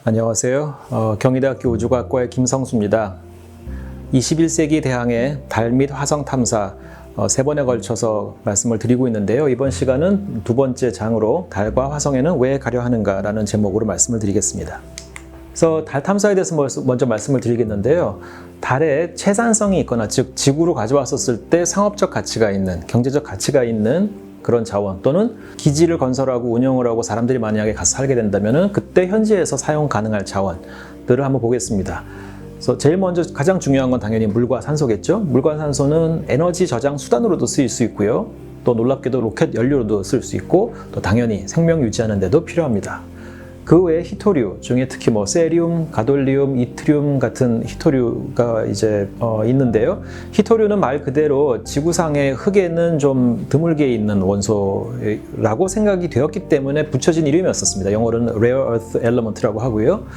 안녕하세요. 경희대학교 우주과학과의 김성수입니다. 21세기 대항해 달 및 화성 탐사 세 번에 걸쳐서 말씀을 드리고 있는데요. 이번 시간은 두 번째 장으로 달과 화성에는 왜 가려 하는가라는 제목으로 말씀을 드리겠습니다. 그래서 달 탐사에 대해서 먼저 말씀을 드리겠는데요. 달에 채산성이 있거나 즉 지구로 가져왔었을 때 상업적 가치가 있는, 경제적 가치가 있는 그런 자원 또는 기지를 건설하고 운영을 하고 사람들이 만약에 가서 살게 된다면 그때 현지에서 사용 가능할 자원들을 한번 보겠습니다. 그래서 제일 먼저 가장 중요한 건 당연히 물과 산소겠죠. 물과 산소는 에너지 저장 수단으로도 쓰일 수 있고요. 또 놀랍게도 로켓 연료로도 쓸 수 있고 또 당연히 생명 유지하는 데도 필요합니다. 그 외에 희토류 중에 특히 세리움, 가돌리움, 이트륨 같은 희토류가 있는데요. 희토류는 말 그대로 지구상의 흙에는 좀 드물게 있는 원소라고 생각이 되었기 때문에 붙여진 이름이었습니다. 영어로는 rare earth element라고 하고요.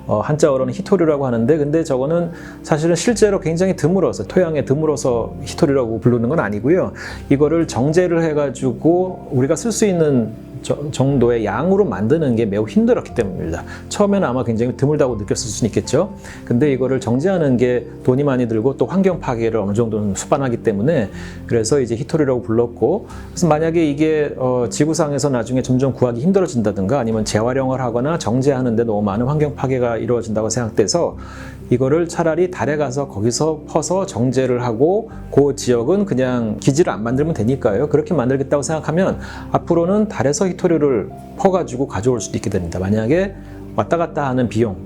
한자어로는 희토류라고 하는데 근데 저거는 사실은 실제로 굉장히 드물어서 토양에 드물어서 희토류라고 부르는 건 아니고요. 이거를 정제를 해가지고 우리가 쓸 수 있는 정도의 양으로 만드는 게 매우 힘들었기 때문입니다. 처음에는 아마 굉장히 드물다고 느꼈을 수는 있겠죠. 근데 이거를 정제하는 게 돈이 많이 들고 또 환경 파괴를 어느 정도는 수반하기 때문에 그래서 이제 희토류라고 불렀고, 그래서 만약에 이게 지구상에서 나중에 점점 구하기 힘들어진다든가 아니면 재활용을 하거나 정제하는데 너무 많은 환경 파괴가 이루어진다고 생각돼서 이거를 차라리 달에 가서 거기서 퍼서 정제를 하고 그 지역은 그냥 기지를 안 만들면 되니까요. 그렇게 만들겠다고 생각하면 앞으로는 달에서 희토류를 퍼가지고 가져올 수도 있게 됩니다. 만약에 왔다 갔다 하는 비용,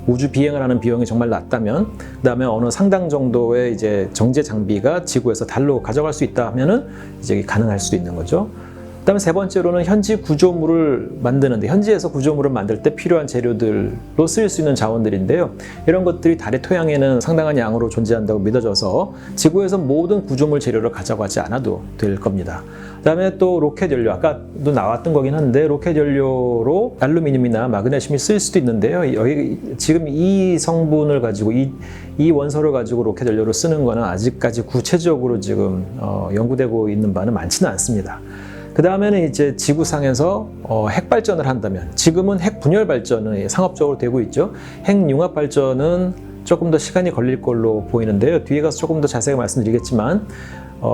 우주 비행을 하는 비용이 정말 낮다면, 그 다음에 어느 상당 정도의 이제 정제 장비가 지구에서 달로 가져갈 수 있다 하면은 이제 가능할 수도 있는 거죠. 그 다음에 세 번째로는 현지 구조물을 만드는데, 현지에서 구조물을 만들 때 필요한 재료들로 쓰일 수 있는 자원들인데요. 이런 것들이 달의 토양에는 상당한 양으로 존재한다고 믿어져서 지구에서 모든 구조물 재료를 가져가지 않아도 될 겁니다. 그 다음에 또 로켓 연료, 아까도 나왔던 거긴 한데 로켓 연료로 알루미늄이나 마그네슘이 쓰일 수도 있는데요. 여기 지금 이 성분을 가지고 이 원소를 가지고 로켓 연료를 쓰는 거는 아직까지 구체적으로 지금 연구되고 있는 바는 많지는 않습니다. 그 다음에는 이제 지구상에서 핵 발전을 한다면, 지금은 핵 분열 발전은 상업적으로 되고 있죠. 핵 융합 발전은 조금 더 시간이 걸릴 걸로 보이는데요. 뒤에 가서 조금 더 자세히 말씀드리겠지만,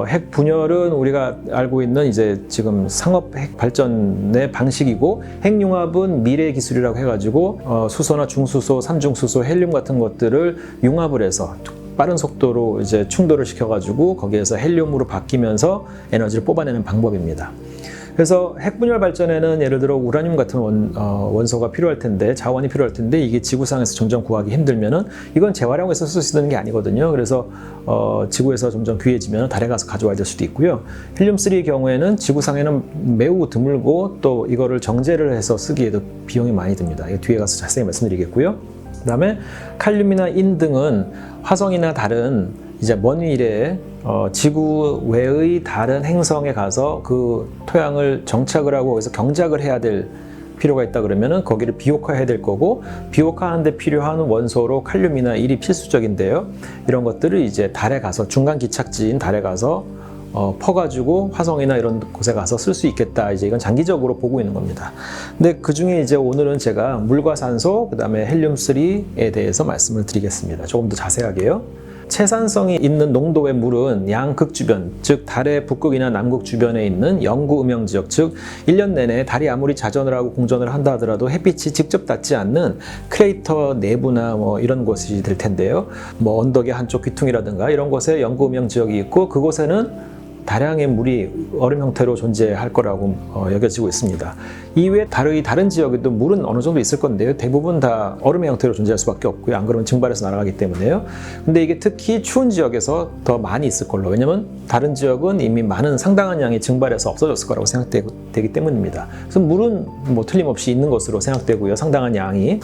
핵 분열은 우리가 알고 있는 이제 지금 상업 핵 발전의 방식이고, 핵 융합은 미래 기술이라고 해가지고 수소나 중수소, 삼중수소, 헬륨 같은 것들을 융합을 해서 빠른 속도로 이제 충돌을 시켜가지고 거기에서 헬륨으로 바뀌면서 에너지를 뽑아내는 방법입니다. 그래서 핵분열 발전에는 예를 들어 우라늄 같은 원소가 필요할 텐데, 자원이 필요할 텐데 이게 지구상에서 점점 구하기 힘들면은 이건 재활용해서 쓸 수 있는 게 아니거든요. 그래서 지구에서 점점 귀해지면 달에 가서 가져와야 될 수도 있고요. 헬륨3의 경우에는 지구상에는 매우 드물고 또 이거를 정제를 해서 쓰기에도 비용이 많이 듭니다. 뒤에 가서 자세히 말씀드리겠고요. 그 다음에 칼륨이나 인 등은 화성이나 다른 이제 먼 미래에 지구 외의 다른 행성에 가서 그 토양을 정착을 하고 거기서 경작을 해야 될 필요가 있다 그러면은 거기를 비옥화해야 될 거고, 비옥화하는 데 필요한 원소로 칼륨이나 인이 필수적인데요. 이런 것들을 이제 달에 가서, 중간 기착지인 달에 가서 퍼가지고 화성이나 이런 곳에 가서 쓸 수 있겠다. 이제 이건 장기적으로 보고 있는 겁니다. 근데 그 중에 이제 오늘은 제가 물과 산소, 그 다음에 헬륨3에 대해서 말씀을 드리겠습니다. 조금 더 자세하게요. 채산성이 있는 농도의 물은 양극 주변, 즉 달의 북극이나 남극 주변에 있는 영구 음영 지역, 즉 1년 내내 달이 아무리 자전을 하고 공전을 한다 하더라도 햇빛이 직접 닿지 않는 크레이터 내부나 이런 곳이 될 텐데요. 언덕의 한쪽 귀퉁이라든가 이런 곳에 영구 음영 지역이 있고, 그곳에는 다량의 물이 얼음 형태로 존재할 거라고 여겨지고 있습니다. 이외에 달의 다른 지역에도 물은 어느 정도 있을 건데요. 대부분 다 얼음의 형태로 존재할 수밖에 없고요. 안 그러면 증발해서 날아가기 때문에요. 근데 이게 특히 추운 지역에서 더 많이 있을 걸로. 왜냐면 다른 지역은 이미 상당한 양이 증발해서 없어졌을 거라고 생각되기 때문입니다. 그래서 물은 틀림없이 있는 것으로 생각되고요. 상당한 양이.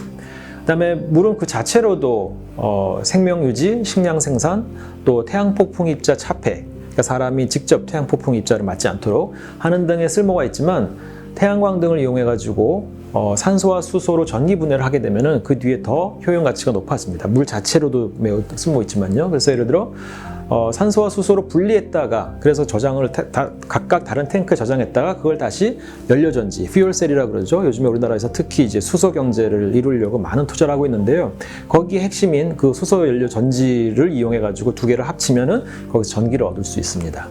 그다음에 물은 그 자체로도 생명 유지, 식량 생산, 또 태양 폭풍 입자 차폐, 그러니까 사람이 직접 태양 폭풍 입자를 맞지 않도록 하는 등의 쓸모가 있지만, 태양광 등을 이용해 가지고 산소와 수소로 전기 분해를 하게 되면은 그 뒤에 더 효용 가치가 높아집니다. 물 자체로도 매우 쓸모 있지만요. 그래서 예를 들어 산소와 수소로 분리했다가 그래서 저장을 각각 다른 탱크에 저장했다가 그걸 다시 연료전지, 퓨얼셀이라고 그러죠. 요즘에 우리나라에서 특히 이제 수소 경제를 이루려고 많은 투자를 하고 있는데요. 거기에 핵심인 그 수소 연료 전지를 이용해 가지고 두 개를 합치면은 거기서 전기를 얻을 수 있습니다.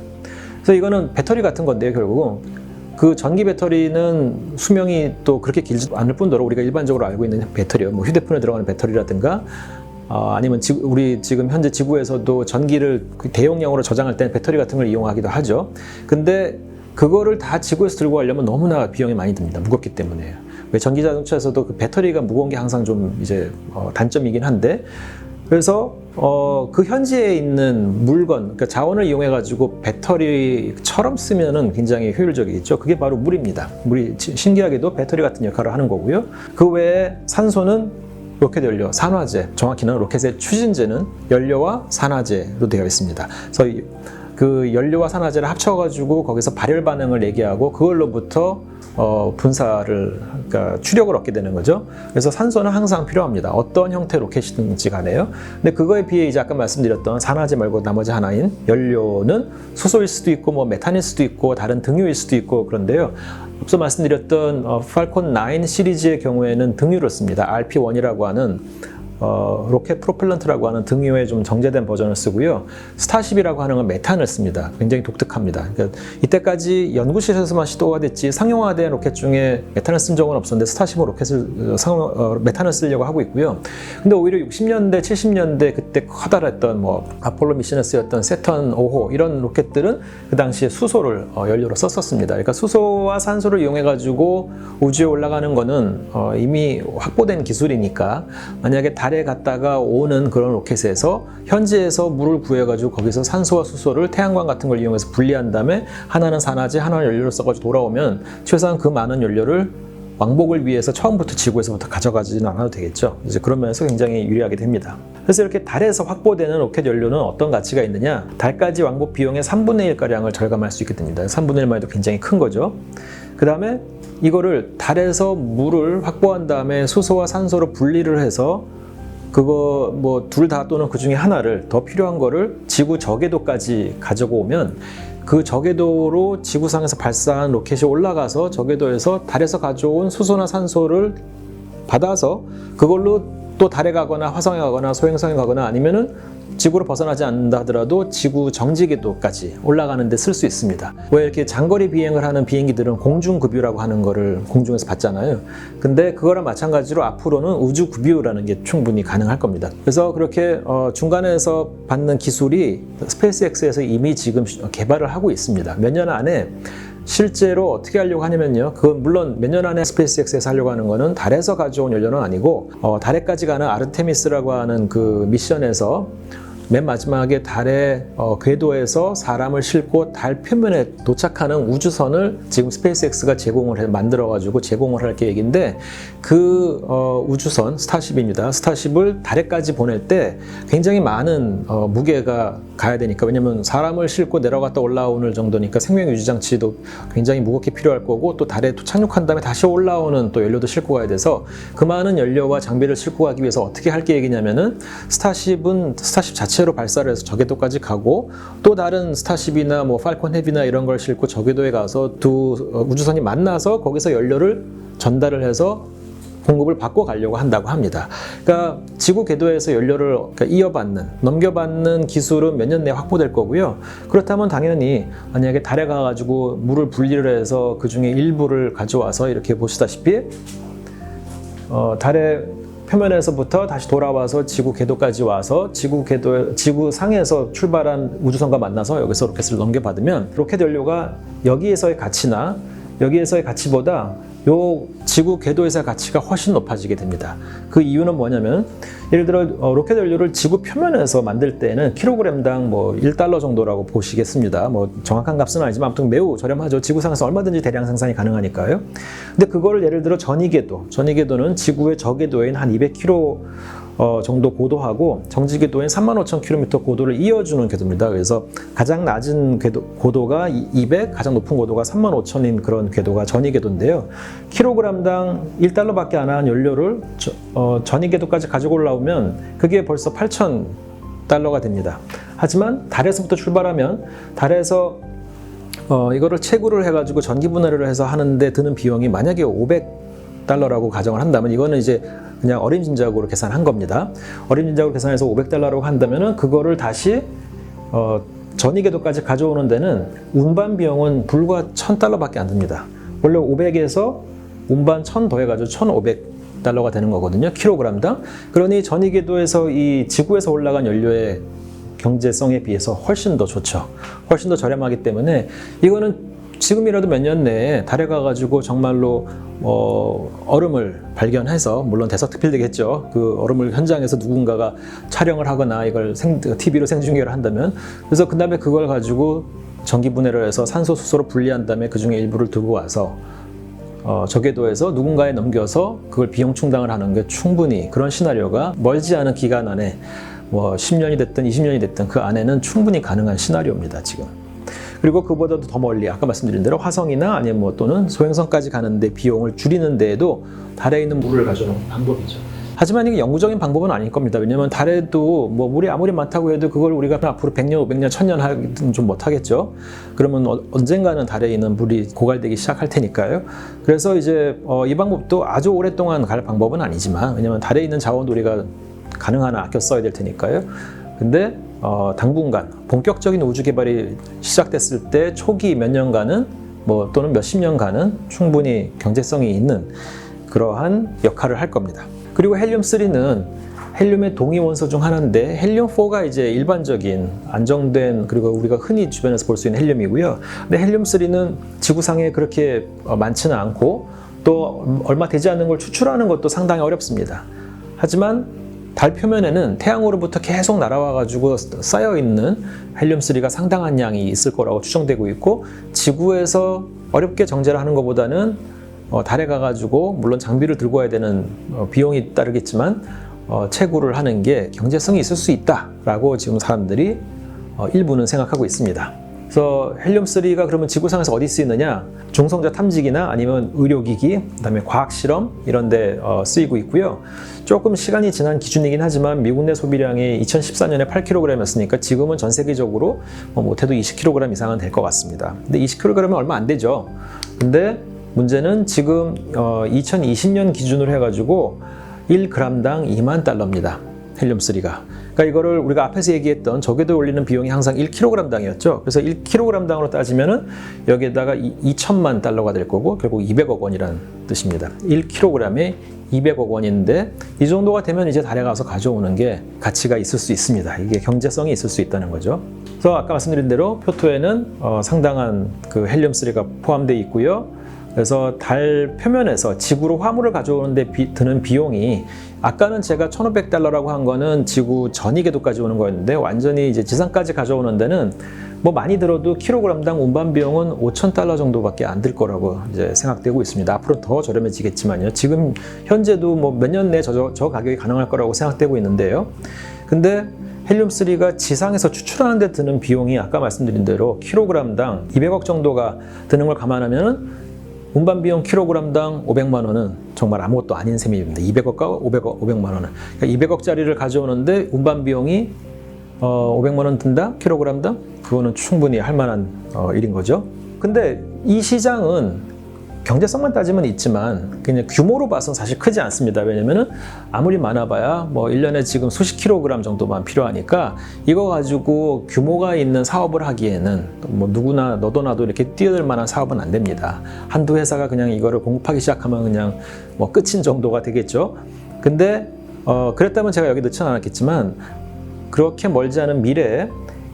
그래서 이거는 배터리 같은 건데요, 결국은. 그 전기 배터리는 수명이 또 그렇게 길지 않을 뿐더러 우리가 일반적으로 알고 있는 배터리요, 뭐 휴대폰에 들어가는 배터리라든가 아니면 우리 지금 현재 지구에서도 전기를 대용량으로 저장할 때는 배터리 같은 걸 이용하기도 하죠. 근데 그거를 다 지구에서 들고 가려면 너무나 비용이 많이 듭니다. 무겁기 때문에. 왜 전기 자동차에서도 그 배터리가 무거운 게 항상 좀 이제 단점이긴 한데, 그래서 그 현지에 있는 물건, 그러니까 자원을 이용해 가지고 배터리처럼 쓰면은 굉장히 효율적이겠죠. 그게 바로 물입니다. 물이 신기하게도 배터리 같은 역할을 하는 거고요. 그 외에 산소는 로켓 연료, 산화제, 정확히는 로켓의 추진제는 연료와 산화제로 되어 있습니다. 그래서 그 연료와 산화제를 합쳐가지고 거기서 발열 반응을 얘기하고 그걸로부터 그러니까 추력을 얻게 되는 거죠. 그래서 산소는 항상 필요합니다. 어떤 형태 로켓이든지 간에요. 근데 그거에 비해 이제 아까 말씀드렸던 산화제 말고 나머지 하나인 연료는 수소일 수도 있고 뭐 메탄일 수도 있고 다른 등유일 수도 있고 그런데요. 앞서 말씀드렸던 팔콘 9 시리즈의 경우에는 등유를 씁니다. RP1이라고 하는 로켓 프로펠런트라고 하는 등유의 좀 정제된 버전을 쓰고요. 스타쉽이라고 하는 건 메탄을 씁니다. 굉장히 독특합니다. 그러니까 이때까지 연구실에서만 시도가 됐지 상용화된 로켓 중에 메탄을 쓴 적은 없었는데 스타쉽은 메탄을 쓰려고 하고 있고요. 근데 오히려 60년대, 70년대 그때 커다랬던 뭐 아폴로 미션에 쓰였던 세턴 5호 이런 로켓들은 그 당시에 수소를 연료로 썼었습니다. 그러니까 수소와 산소를 이용해 가지고 우주에 올라가는 거는 이미 확보된 기술이니까 만약에 달에 갔다가 오는 그런 로켓에서 현지에서 물을 구해가지고 거기서 산소와 수소를 태양광 같은 걸 이용해서 분리한 다음에 하나는 산화제, 하나는 연료를 써가지고 돌아오면 최소한 그 많은 연료를 왕복을 위해서 처음부터 지구에서부터 가져가지는 않아도 되겠죠. 이제 그런 면에서 굉장히 유리하게 됩니다. 그래서 이렇게 달에서 확보되는 로켓 연료는 어떤 가치가 있느냐? 달까지 왕복 비용의 3분의 1가량을 절감할 수 있게 됩니다. 3분의 1만 해도 굉장히 큰 거죠. 그 다음에 이거를 달에서 물을 확보한 다음에 수소와 산소로 분리를 해서 그거 뭐 둘 다 또는 그 중에 하나를 더 필요한 거를 지구 저궤도까지 가지고 오면 그 저궤도로 지구상에서 발사한 로켓이 올라가서 저궤도에서 달에서 가져온 수소나 산소를 받아서 그걸로 또 달에 가거나 화성에 가거나 소행성에 가거나 아니면은 지구로 벗어나지 않는다 하더라도 지구 정지궤도까지 올라가는 데 쓸 수 있습니다. 왜 이렇게 장거리 비행을 하는 비행기들은 공중급유라고 하는 거를 공중에서 받잖아요. 근데 그거랑 마찬가지로 앞으로는 우주급유라는 게 충분히 가능할 겁니다. 그래서 그렇게 중간에서 받는 기술이 스페이스X에서 이미 지금 개발을 하고 있습니다. 몇 년 안에 실제로 어떻게 하려고 하냐면요. 그 물론 몇 년 안에 스페이스X에서 하려고 하는 거는 달에서 가져온 연료는 아니고 달에까지 가는 아르테미스라고 하는 그 미션에서 맨 마지막에 달의 궤도에서 사람을 싣고 달 표면에 도착하는 우주선을 지금 스페이스X가 만들어가지고 제공을 할 계획인데 그 우주선 스타쉽입니다. 스타쉽을 달에까지 보낼 때 굉장히 많은 무게가 가야 되니까, 왜냐면 사람을 싣고 내려갔다 올라오는 정도니까 생명 유지 장치도 굉장히 무겁게 필요할 거고 또 달에 착륙한 다음에 다시 올라오는 또 연료도 싣고 가야 돼서 그 많은 연료와 장비를 싣고 가기 위해서 어떻게 할 계획이냐면은 스타쉽은 스타쉽 자체로 발사를 해서 저궤도까지 가고 또 다른 스타쉽이나 뭐 팔콘 헤비나 이런 걸 싣고 저궤도에 가서 두 우주선이 만나서 거기서 연료를 전달을 해서 공급을 받고 가려고 한다고 합니다. 그러니까 지구 궤도에서 연료를 넘겨받는 기술은 몇 년 내에 확보될 거고요. 그렇다면 당연히 만약에 달에 가가지고 물을 분리를 해서 그 중에 일부를 가져와서 이렇게 보시다시피 달의 표면에서부터 다시 돌아와서 지구 궤도까지 와서 지구상에서 출발한 우주선과 만나서 여기서 로켓을 넘겨받으면 로켓 연료가 여기에서의 가치보다 요 지구 궤도에서의 가치가 훨씬 높아지게 됩니다. 그 이유는 뭐냐면 예를 들어 로켓 연료를 지구 표면에서 만들 때는 킬로그램당 뭐 1달러 정도라고 보시겠습니다. 뭐 정확한 값은 아니지만 아무튼 매우 저렴하죠. 지구상에서 얼마든지 대량 생산이 가능하니까요. 근데 그거를 예를 들어 전이궤도는 지구의 저궤도인 한 200km 정도 고도하고 정지궤도인 35,000km 고도를 이어주는 궤도입니다. 그래서 가장 낮은 고도가 200, 가장 높은 고도가 35,000인 그런 궤도가 전이궤도인데요. 킬로그램당 1달러밖에 안 하는 연료를 전이궤도까지 가지고 올라오면 그게 벌써 8,000달러가 됩니다. 하지만 달에서부터 출발하면 달에서 이거를 채굴을 해가지고 전기 분해를 해서 하는데 드는 비용이 만약에 $500라고 가정을 한다면 이거는 이제 그냥 어림짐작으로 계산한 겁니다. 어림짐작으로 계산해서 $500라고 한다면은 그거를 다시 전이궤도까지 가져오는 데는 운반 비용은 불과 $1,000밖에 안 듭니다. 원래 500에서 운반 1,000 더해가지고 $1,500가 되는 거거든요. 킬로그램당. 그러니 전이궤도에서 이 지구에서 올라간 연료의 경제성에 비해서 훨씬 더 좋죠. 훨씬 더 저렴하기 때문에 이거는 지금이라도 몇 년 내에 달에 가가지고 정말로 얼음을 발견해서, 물론 대서특필되겠죠. 그 얼음을 현장에서 누군가가 촬영을 하거나 이걸 TV로 생중계를 한다면, 그래서 그 다음에 그걸 가지고 전기 분해를 해서 산소, 수소로 분리한 다음에 그 중에 일부를 들고 와서 저궤도에서 누군가에 넘겨서 그걸 비용 충당을 하는 게 충분히, 그런 시나리오가 멀지 않은 기간 안에 10년이 됐든 20년이 됐든 그 안에는 충분히 가능한 시나리오입니다, 지금. 그리고 그보다도 더 멀리 아까 말씀드린 대로 화성이나 아니면 또는 소행성까지 가는데 비용을 줄이는 데에도 달에 있는 물을 가져오는 방법이죠. 하지만 이게 영구적인 방법은 아닐 겁니다. 왜냐하면 달에도 물이 아무리 많다고 해도 그걸 우리가 앞으로 100년, 500년, 1000년 하기는 좀 못하겠죠. 그러면 언젠가는 달에 있는 물이 고갈되기 시작할 테니까요. 그래서 이제 이 방법도 아주 오랫동안 갈 방법은 아니지만, 왜냐하면 달에 있는 자원도 우리가 가능한 한 아껴 써야 될 테니까요. 근데 당분간 본격적인 우주 개발이 시작됐을 때 초기 몇 년간은 또는 몇십 년간은 충분히 경제성이 있는 그러한 역할을 할 겁니다. 그리고 헬륨3는 헬륨의 동위 원소 중 하나인데, 헬륨4가 이제 일반적인 안정된, 그리고 우리가 흔히 주변에서 볼 수 있는 헬륨이고요. 근데 헬륨3는 지구상에 그렇게 많지는 않고 또 얼마 되지 않는 걸 추출하는 것도 상당히 어렵습니다. 하지만 달 표면에는 태양으로부터 계속 날아와가지고 쌓여있는 헬륨3가 상당한 양이 있을 거라고 추정되고 있고, 지구에서 어렵게 정제를 하는 것보다는 달에 가가지고 물론 장비를 들고 와야 되는 비용이 따르겠지만 채굴을 하는 게 경제성이 있을 수 있다라고 지금 사람들이 일부는 생각하고 있습니다. 그래서 헬륨3가 그러면 지구상에서 어디 쓰이느냐? 중성자 탐지기나 아니면 의료기기, 그다음에 과학실험 이런 데 쓰이고 있고요. 조금 시간이 지난 기준이긴 하지만 미국 내 소비량이 2014년에 8kg이었으니까 지금은 전 세계적으로 못해도 20kg 이상은 될 것 같습니다. 근데 20kg은 얼마 안 되죠. 근데 문제는 지금 2020년 기준으로 해가지고 1g당 $20,000입니다. 헬륨3가. 그러니까 이거를 우리가 앞에서 얘기했던 저궤도에 올리는 비용이 항상 1kg당이었죠. 그래서 1kg당으로 따지면은 여기에다가 $20,000만 될 거고 결국 200억 원이라는 뜻입니다. 1kg에 200억 원인데 이 정도가 되면 이제 달에 가서 가져오는 게 가치가 있을 수 있습니다. 이게 경제성이 있을 수 있다는 거죠. 그래서 아까 말씀드린 대로 표토에는 상당한 그 헬륨3가 포함되어 있고요. 그래서 달 표면에서 지구로 화물을 가져오는데 드는 비용이, 아까는 제가 $1,500라고 한 거는 지구 전이궤도까지 오는 거였는데, 완전히 이제 지상까지 가져오는 데는 많이 들어도 킬로그램당 운반 비용은 $5,000 정도밖에 안 들 거라고 이제 생각되고 있습니다. 앞으로 더 저렴해지겠지만요. 지금 현재도 몇 년 내에 저 가격이 가능할 거라고 생각되고 있는데요. 근데 헬륨3가 지상에서 추출하는 데 드는 비용이 아까 말씀드린 대로 킬로그램당 200억 정도가 드는 걸 감안하면 운반 비용 킬로그램당 500만 원은 정말 아무것도 아닌 셈입니다. 200억과 500만 원은. 그러니까 200억짜리를 가져오는데 운반 비용이 500만 원 든다? 킬로그램당? 그거는 충분히 할 만한 일인 거죠. 근데 이 시장은 경제성만 따지면 있지만 그냥 규모로 봐서는 사실 크지 않습니다. 왜냐면은 아무리 많아봐야 1년에 지금 수십 킬로그램 정도만 필요하니까 이거 가지고 규모가 있는 사업을 하기에는 누구나 너도 나도 이렇게 뛰어들 만한 사업은 안 됩니다. 한두 회사가 그냥 이거를 공급하기 시작하면 그냥 끝인 정도가 되겠죠. 근데 그랬다면 제가 여기 넣지는 않았겠지만 그렇게 멀지 않은 미래에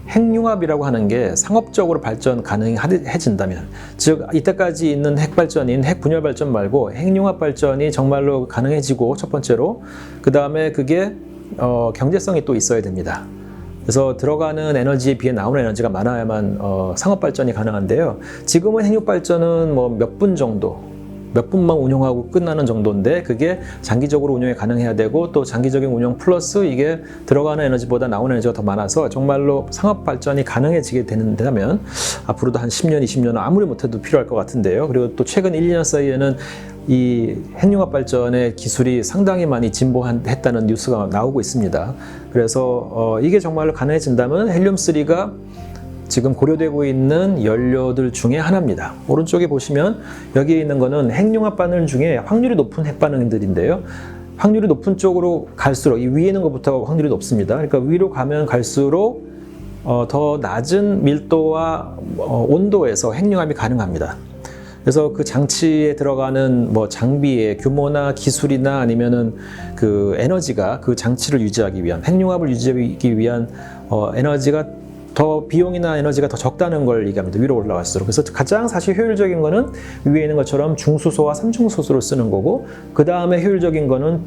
핵융합이라고 하는 게 상업적으로 발전 가능해진다면, 즉 이때까지 있는 핵발전인 핵분열 발전 말고 핵융합 발전이 정말로 가능해지고, 첫 번째로 그 다음에 그게 경제성이 또 있어야 됩니다. 그래서 들어가는 에너지에 비해 나오는 에너지가 많아야만 상업 발전이 가능한데요. 지금은 핵융합 발전은 몇 분 정도, 몇 분만 운용하고 끝나는 정도인데 그게 장기적으로 운용이 가능해야 되고, 또 장기적인 운용 플러스 이게 들어가는 에너지보다 나오는 에너지가 더 많아서 정말로 상업 발전이 가능해지게 되는다면 앞으로도 한 10년, 20년은 아무리 못해도 필요할 것 같은데요. 그리고 또 최근 1, 2년 사이에는 이 핵융합 발전의 기술이 상당히 많이 진보했다는 뉴스가 나오고 있습니다. 그래서 이게 정말로 가능해진다면 헬륨3가 지금 고려되고 있는 연료들 중에 하나입니다. 오른쪽에 보시면 여기에 있는 거는 핵융합 반응 중에 확률이 높은 핵반응들인데요. 확률이 높은 쪽으로 갈수록 이 위에 있는 것부터 확률이 높습니다. 그러니까 위로 가면 갈수록 더 낮은 밀도와 온도에서 핵융합이 가능합니다. 그래서 그 장치에 들어가는 뭐 장비의 규모나 기술이나 아니면은 그 에너지가 그 장치를 유지하기 위한 핵융합을 유지하기 위한 에너지가 더 비용이나 에너지가 더 적다는 걸 얘기합니다. 위로 올라갈수록. 그래서 가장 사실 효율적인 거는 위에 있는 것처럼 중수소와 삼중수소를 쓰는 거고, 그 다음에 효율적인 거는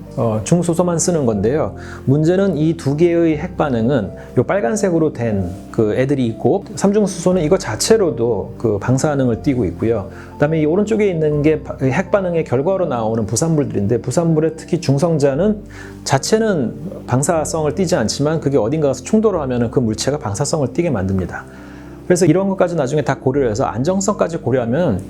중수소만 쓰는 건데요. 문제는 이 두 개의 핵 반응은 요 빨간색으로 된 그 애들이 있고, 삼중수소는 이거 자체로도 그 방사능을 띠고 있고요. 그다음에 이 오른쪽에 있는 게 핵 반응의 결과로 나오는 부산물들인데, 부산물의 특히 중성자는 자체는 방사성을 띠지 않지만 그게 어딘가 가서 충돌을 하면 그 물체가 방사성을 띠게 만듭니다. 그래서 이런 것까지 나중에 다 고려를 해서 안정성까지 고려하면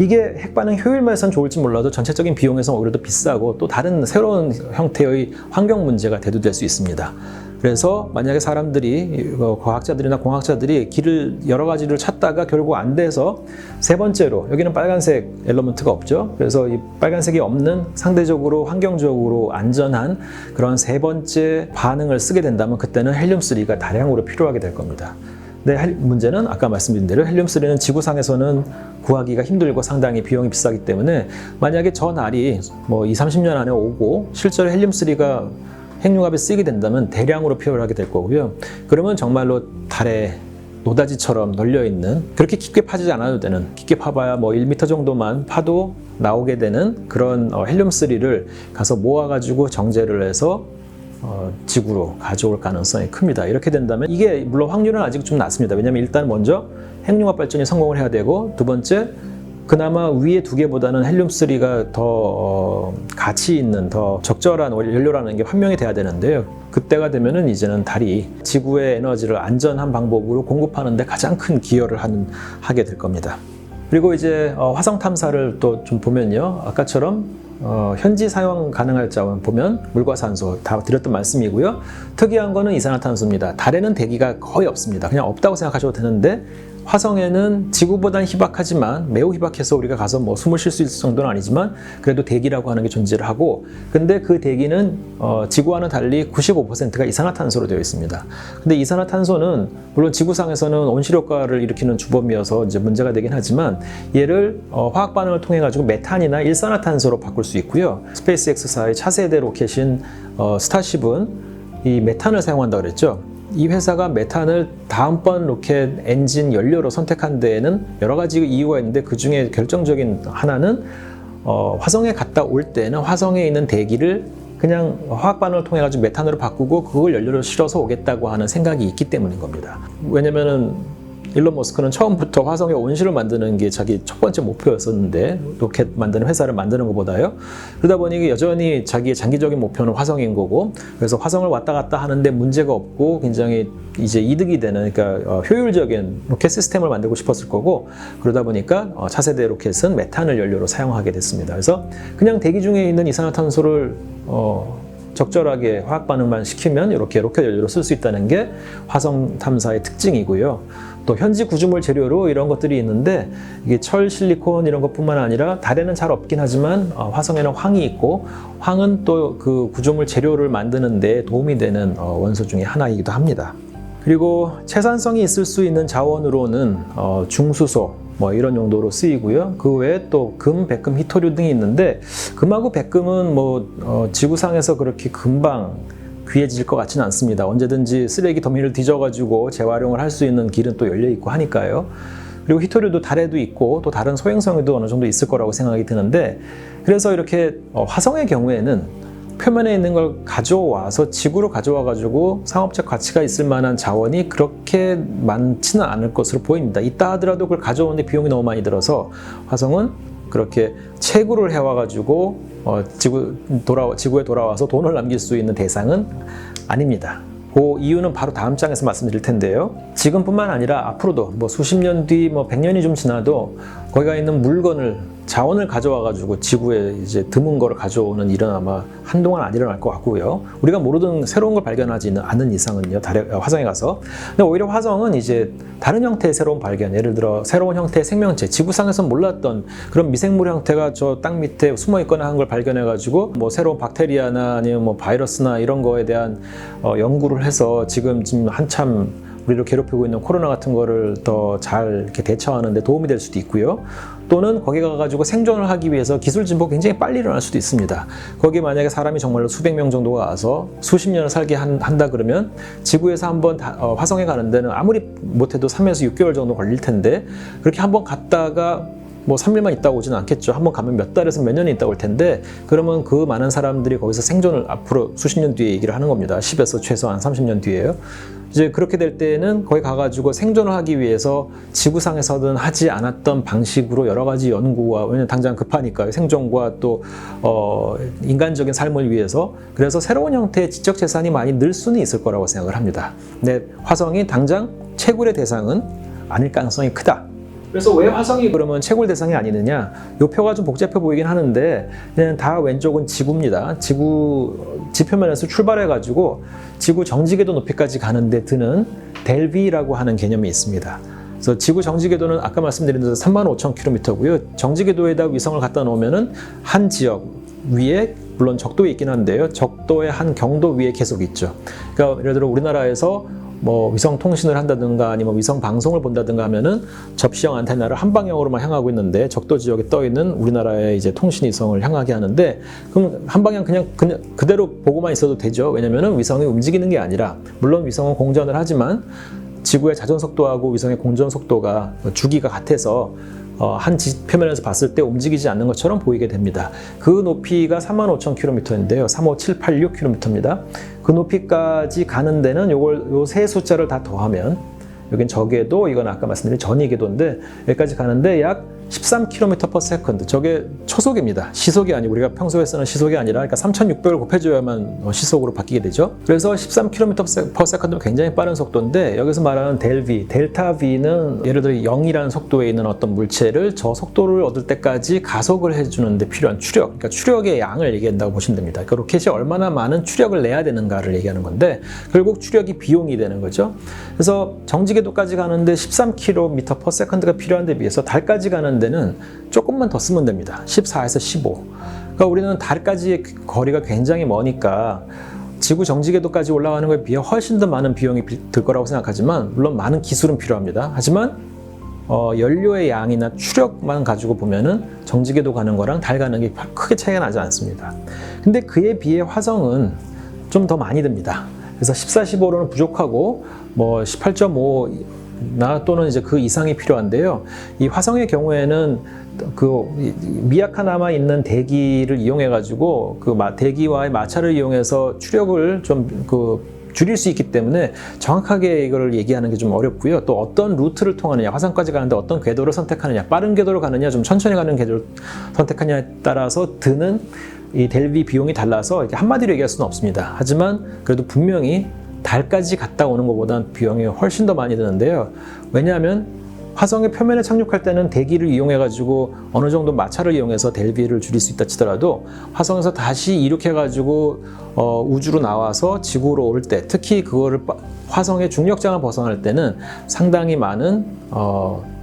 이게 핵반응 효율만에선 좋을지 몰라도 전체적인 비용에서 오히려 더 비싸고 또 다른 새로운 형태의 환경 문제가 대두될 수 있습니다. 그래서 만약에 사람들이 과학자들이나 공학자들이 길을 여러 가지를 찾다가 결국 안 돼서 세 번째로, 여기는 빨간색 엘러먼트가 없죠. 그래서 이 빨간색이 없는 상대적으로 환경적으로 안전한 그런 세 번째 반응을 쓰게 된다면 그때는 헬륨3가 다량으로 필요하게 될 겁니다. 근데 문제는 아까 말씀드린 대로 헬륨3는 지구상에서는 구하기가 힘들고 상당히 비용이 비싸기 때문에 만약에 저 날이 뭐 20-30년 안에 오고 실제로 헬륨3가 핵융합에 쓰이게 된다면 대량으로 필요하게 될 거고요. 그러면 정말로 달에 노다지처럼 널려있는, 그렇게 깊게 파지 않아도 되는, 깊게 파봐야 뭐 1m 정도만 파도 나오게 되는 그런 헬륨3를 가서 모아가지고 정제를 해서 지구로 가져올 가능성이 큽니다. 이렇게 된다면 이게 물론 확률은 아직 좀 낮습니다. 왜냐하면 일단 먼저 핵융합 발전이 성공을 해야 되고, 두 번째 그나마 위에 두 개보다는 헬륨3가 더 가치 있는, 더 적절한 연료라는 게 판명이 돼야 되는데요. 그때가 되면은 이제는 달이 지구의 에너지를 안전한 방법으로 공급하는 데 가장 큰 기여를 하게 될 겁니다. 그리고 이제 화성 탐사를 또 좀 보면요. 아까처럼 현지 사용 가능할 자원 보면 물과 산소 다 드렸던 말씀이고요. 특이한 거는 이산화탄소입니다. 달에는 대기가 거의 없습니다. 그냥 없다고 생각하셔도 되는데, 화성에는 지구보다는 희박하지만 매우 희박해서 우리가 가서 뭐 숨을 쉴 수 있을 정도는 아니지만 그래도 대기라고 하는 게 존재를 하고, 근데 그 대기는 지구와는 달리 95%가 이산화탄소로 되어 있습니다. 근데 이산화탄소는 물론 지구상에서는 온실효과를 일으키는 주범이어서 이제 문제가 되긴 하지만 얘를 화학 반응을 통해 가지고 메탄이나 일산화탄소로 바꿀 수 있고요. 스페이스X사의 차세대 로켓인 스타쉽은 이 메탄을 사용한다고 그랬죠. 이 회사가 메탄을 다음번 로켓 엔진 연료로 선택한 데에는 여러 가지 이유가 있는데, 그 중에 결정적인 하나는 화성에 갔다 올 때는 화성에 있는 대기를 그냥 화학 반응을 통해 가지고 메탄으로 바꾸고 그걸 연료로 실어서 오겠다고 하는 생각이 있기 때문인 겁니다. 왜냐면은 일론 머스크는 처음부터 화성에 온실을 만드는 게 자기 첫 번째 목표였었는데, 로켓 만드는 회사를 만드는 것보다요. 그러다 보니 여전히 자기의 장기적인 목표는 화성인 거고, 그래서 화성을 왔다 갔다 하는데 문제가 없고 굉장히 이제 이득이 되는, 그러니까 효율적인 로켓 시스템을 만들고 싶었을 거고, 그러다 보니까 차세대 로켓은 메탄을 연료로 사용하게 됐습니다. 그래서 그냥 대기 중에 있는 이산화탄소를 적절하게 화학 반응만 시키면 이렇게 로켓 연료로 쓸 수 있다는 게 화성 탐사의 특징이고요. 또 현지 구조물 재료로 이런 것들이 있는데, 이게 철, 실리콘 이런 것뿐만 아니라 달에는 잘 없긴 하지만 화성에는 황이 있고, 황은 또 그 구조물 재료를 만드는 데 도움이 되는 원소 중에 하나이기도 합니다. 그리고 채산성이 있을 수 있는 자원으로는 중수소 뭐 이런 용도로 쓰이고요. 그 외에 또 금, 백금, 희토류 등이 있는데, 금하고 백금은 뭐 지구상에서 그렇게 금방 귀해질 것 같지는 않습니다. 언제든지 쓰레기 더미를 뒤져가지고 재활용을 할 수 있는 길은 또 열려 있고 하니까요. 그리고 희토류도 달에도 있고 또 다른 소행성에도 어느 정도 있을 거라고 생각이 드는데, 그래서 이렇게 화성의 경우에는 표면에 있는 걸 가져와서 지구로 가져와 가지고 상업적 가치가 있을 만한 자원이 그렇게 많지는 않을 것으로 보입니다. 있다 하더라도 그걸 가져오는데 비용이 너무 많이 들어서 화성은 그렇게 채굴을 해와 가지고 지구에 돌아와서 돈을 남길 수 있는 대상은 아닙니다. 그 이유는 바로 다음 장에서 말씀드릴 텐데요. 지금뿐만 아니라 앞으로도 뭐 수십 년 뒤, 뭐 100년이 좀 지나도 거기가 있는 물건을 자원을 가져와가지고 지구에 이제 드문 거를 가져오는 일은 아마 한동안 안 일어날 것 같고요. 우리가 모르던 새로운 걸 발견하지 않는 이상은요, 화성에 가서. 근데 오히려 화성은 이제 다른 형태의 새로운 발견, 예를 들어 새로운 형태의 생명체, 지구상에서 몰랐던 그런 미생물 형태가 저 땅 밑에 숨어 있거나 한 걸 발견해가지고 뭐 새로운 박테리아나 아니면 뭐 바이러스나 이런 거에 대한 연구를 해서 지금 한참 우리를 괴롭히고 있는 코로나 같은 거를 더 잘 이렇게 대처하는 데 도움이 될 수도 있고요. 또는 거기 가가지고 생존을 하기 위해서 기술 진보가 굉장히 빨리 일어날 수도 있습니다. 거기 만약에 사람이 정말로 수백 명 정도가 와서 수십 년을 살게 한다 그러면 지구에서 한번 화성에 가는 데는 아무리 못해도 3에서 6개월 정도 걸릴 텐데, 그렇게 한번 갔다가 뭐 3일만 있다 오지는 않겠죠. 한번 가면 몇 달에서 몇 년이 있다 올 텐데, 그러면 그 많은 사람들이 거기서 생존을 앞으로 수십 년 뒤에 얘기를 하는 겁니다. 10에서 최소한 30년 뒤에요. 이제 그렇게 될 때는 거기 가가지고 생존을 하기 위해서 지구상에서는 하지 않았던 방식으로 여러 가지 연구와, 왜냐면 당장 급하니까요, 생존과 또 인간적인 삶을 위해서. 그래서 새로운 형태의 지적 재산이 많이 늘 수는 있을 거라고 생각을 합니다. 근데 화성이 당장 채굴의 대상은 아닐 가능성이 크다. 그래서 왜 화성이 그러면 채굴 대상이 아니느냐? 요 표가 좀 복잡해 보이긴 하는데, 그냥 다 왼쪽은 지구입니다. 지표면에서 출발해가지고 지구 정지궤도 높이까지 가는데 드는 델비라고 하는 개념이 있습니다. 그래서 지구 정지궤도는 아까 말씀드린 대로 35,000km고요. 정지궤도에다 위성을 갖다 놓으면은 한 지역 위에, 물론 적도에 있긴 한데요, 적도의 한 경도 위에 계속 있죠. 그러니까 예를 들어 우리나라에서 뭐 위성 통신을 한다든가 아니면 위성 방송을 본다든가 하면은 접시형 안테나를 한 방향으로만 향하고 있는데 적도 지역에 떠 있는 우리나라의 이제 통신 위성을 향하게 하는데, 그럼 한 방향 그냥 그대로 보고만 있어도 되죠. 왜냐면은 위성이 움직이는 게 아니라, 물론 위성은 공전을 하지만 지구의 자전 속도하고 위성의 공전 속도가 주기가 같아서 한 표면에서 봤을 때 움직이지 않는 것처럼 보이게 됩니다. 그 높이가 35,000km인데요. 35786km입니다. 그 높이까지 가는 데는 요 세 숫자를 다 더하면, 여긴 저궤도, 이건 아까 말씀드린 전이궤도인데, 여기까지 가는데 약 13km/s. 저게 초속입니다. 시속이 아니고, 우리가 평소에 쓰는 시속이 아니라, 그러니까 3,600을 곱해줘야만 시속으로 바뀌게 되죠. 그래서 13km/s는 굉장히 빠른 속도인데, 여기서 말하는 델타 V는 예를 들어 0이라는 속도에 있는 어떤 물체를 저 속도를 얻을 때까지 가속을 해주는 데 필요한 추력, 그러니까 추력의 양을 얘기한다고 보시면 됩니다. 그러니까 로켓이 얼마나 많은 추력을 내야 되는가를 얘기하는 건데, 결국 추력이 비용이 되는 거죠. 그래서 정지궤도까지 가는데 13km/s가 필요한 데 비해서 달까지 가는 데는 조금만 더 쓰면 됩니다. 14에서 15. 그러니까 우리는 달까지의 거리가 굉장히 머니까 지구 정지궤도까지 올라가는 것에 비해 훨씬 더 많은 비용이 들 거라고 생각하지만, 물론 많은 기술은 필요합니다. 하지만 연료의 양이나 추력만 가지고 보면은 정지궤도 가는 거랑 달 가는 게 크게 차이가 나지 않습니다. 근데 그에 비해 화성은 좀 더 많이 듭니다. 그래서 14, 15로는 부족하고 뭐 18.5 나 또는 이제 그 이상이 필요한데요. 이 화성의 경우에는 그 미약하나마 있는 대기를 이용해 가지고 그 대기와의 마찰을 이용해서 추력을 좀 줄일 수 있기 때문에 정확하게 이거를 얘기하는 게 좀 어렵고요. 또 어떤 루트를 통하느냐, 화성까지 가는데 어떤 궤도를 선택하느냐, 빠른 궤도를 가느냐, 좀 천천히 가는 궤도를 선택하느냐에 따라서 드는 이 델비 비용이 달라서 이렇게 한마디로 얘기할 수는 없습니다. 하지만 그래도 분명히 달까지 갔다 오는 것보다는 비용이 훨씬 더 많이 드는데요. 왜냐하면 화성의 표면에 착륙할 때는 대기를 이용해가지고 어느 정도 마찰을 이용해서 델비를 줄일 수 있다 치더라도, 화성에서 다시 이륙해가지고 우주로 나와서 지구로 올 때, 특히 그거를 화성의 중력장을 벗어날 때는 상당히 많은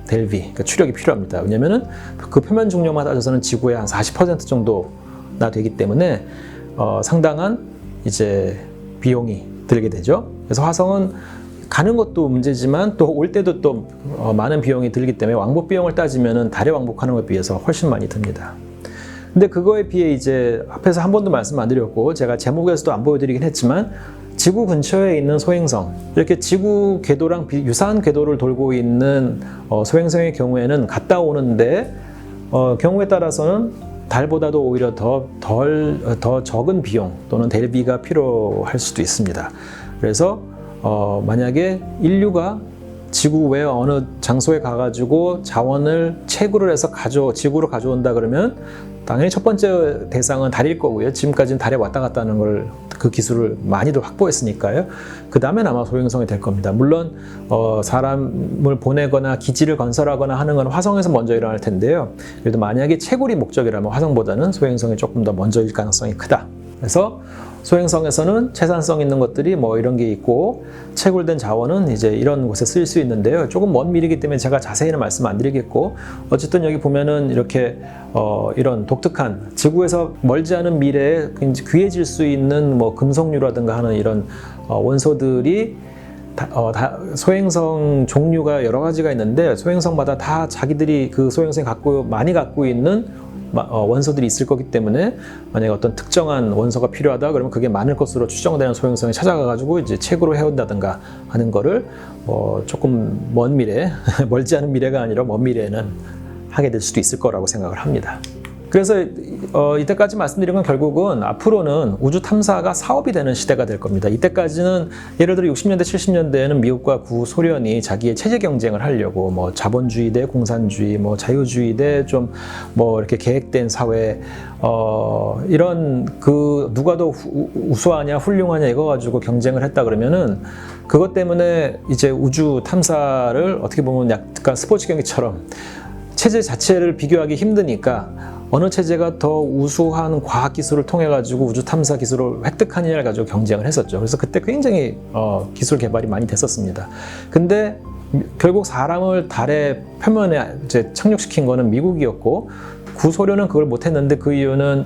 델비, 그러니까 추력이 필요합니다. 왜냐면은 그 표면 중력만 따져서는 지구의 한 40% 정도나 되기 때문에 상당한 이제 비용이 들게 되죠. 그래서 화성은 가는 것도 문제지만 또 올 때도 또 많은 비용이 들기 때문에 왕복 비용을 따지면은 달에 왕복하는 것에 비해서 훨씬 많이 듭니다. 근데 그거에 비해 이제 앞에서 한 번도 말씀 안 드렸고 제가 제목에서도 안 보여드리긴 했지만, 지구 근처에 있는 소행성, 이렇게 지구 궤도랑 유사한 궤도를 돌고 있는 소행성의 경우에는 갔다 오는데 경우에 따라서는 달보다도 오히려 더 적은 비용 또는 델비가 필요할 수도 있습니다. 그래서 만약에 인류가 지구 외 어느 장소에 가가지고 자원을 채굴을 해서 지구로 가져온다 그러면 당연히 첫 번째 대상은 달일 거고요. 지금까지는 달에 왔다 갔다 하는 걸 그 기술을 많이도 확보했으니까요. 그 다음엔 아마 소행성이 될 겁니다. 물론 사람을 보내거나 기지를 건설하거나 하는 건 화성에서 먼저 일어날 텐데요. 그래도 만약에 채굴이 목적이라면 화성보다는 소행성이 조금 더 먼저일 가능성이 크다. 그래서 소행성에서는 채산성 있는 것들이 뭐 이런 게 있고, 채굴된 자원은 이제 이런 곳에 쓰일 수 있는데요. 조금 먼 미래이기 때문에 제가 자세히는 말씀 안 드리겠고, 어쨌든 여기 보면은 이렇게 이런 독특한 지구에서 멀지 않은 미래에 귀해질 수 있는 뭐 금속류라든가 하는 이런 원소들이 소행성 종류가 여러 가지가 있는데, 소행성마다 다 자기들이 그 소행성이 많이 갖고 있는 원소들이 있을 거기 때문에, 만약에 어떤 특정한 원소가 필요하다 그러면 그게 많을 것으로 추정되는 소행성에 찾아가가지고 이제 채굴을 해온다든가 하는 거를 조금 먼 미래, 멀지 않은 미래가 아니라 먼 미래에는 하게 될 수도 있을 거라고 생각을 합니다. 그래서 이때까지 말씀드린 건 결국은 앞으로는 우주 탐사가 사업이 되는 시대가 될 겁니다. 이때까지는 예를 들어 60년대, 70년대에는 미국과 구소련이 자기의 체제 경쟁을 하려고 뭐 자본주의 대 공산주의, 뭐 자유주의 대 좀 뭐 이렇게 계획된 사회, 이런 누가 더 우수하냐, 훌륭하냐 이거 가지고 경쟁을 했다 그러면은, 그것 때문에 이제 우주 탐사를 어떻게 보면 약간 스포츠 경기처럼 체제 자체를 비교하기 힘드니까 어느 체제가 더 우수한 과학 기술을 통해 가지고 우주 탐사 기술을 획득하느냐를 가지고 경쟁을 했었죠. 그래서 그때 굉장히 기술 개발이 많이 됐었습니다. 근데 결국 사람을 달의 표면에 이제 착륙시킨 거는 미국이었고, 구소련은 그걸 못했는데, 그 이유는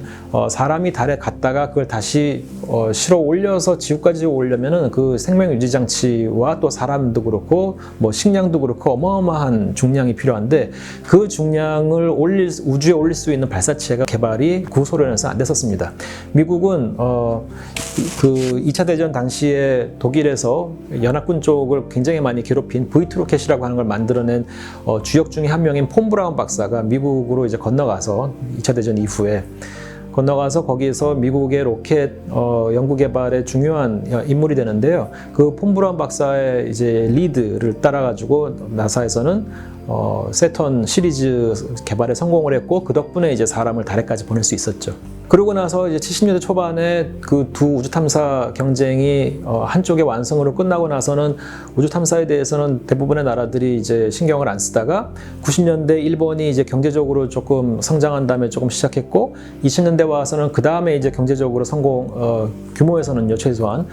사람이 달에 갔다가 그걸 다시 실어 올려서 지구까지 오려면은 그 생명 유지 장치와 또 사람도 그렇고 뭐 식량도 그렇고 어마어마한 중량이 필요한데, 그 중량을 우주에 올릴 수 있는 발사체가 개발이 구소련에서 안 됐었습니다. 미국은 그 2차 대전 당시에 독일에서 연합군 쪽을 굉장히 많이 괴롭힌 V2 로켓이라고 하는 걸 만들어낸 주역 중에 한 명인 폰 브라운 박사가 미국으로 이제 건너가서 2차 대전 이후에 건너가서 거기서 미국의 로켓 연구 개발에 중요한 인물이 되는데요. 그 폰 브라운 박사의 이제 리드를 따라가지고 나사에서는 세턴 시리즈 개발에 성공을 했고, 그 덕분에 이제 사람을 달에까지 보낼 수 있었죠. 그러고 나서 이제 70년대 초반에 그 두 우주 탐사 경쟁이 한쪽의 완성으로 끝나고 나서는 우주 탐사에 대해서는 대부분의 나라들이 이제 신경을 안 쓰다가 90년대 일본이 이제 경제적으로 조금 성장한 다음에 조금 시작했고, 2000년대 와서는 그 다음에 이제 경제적으로 규모에서는요 최소한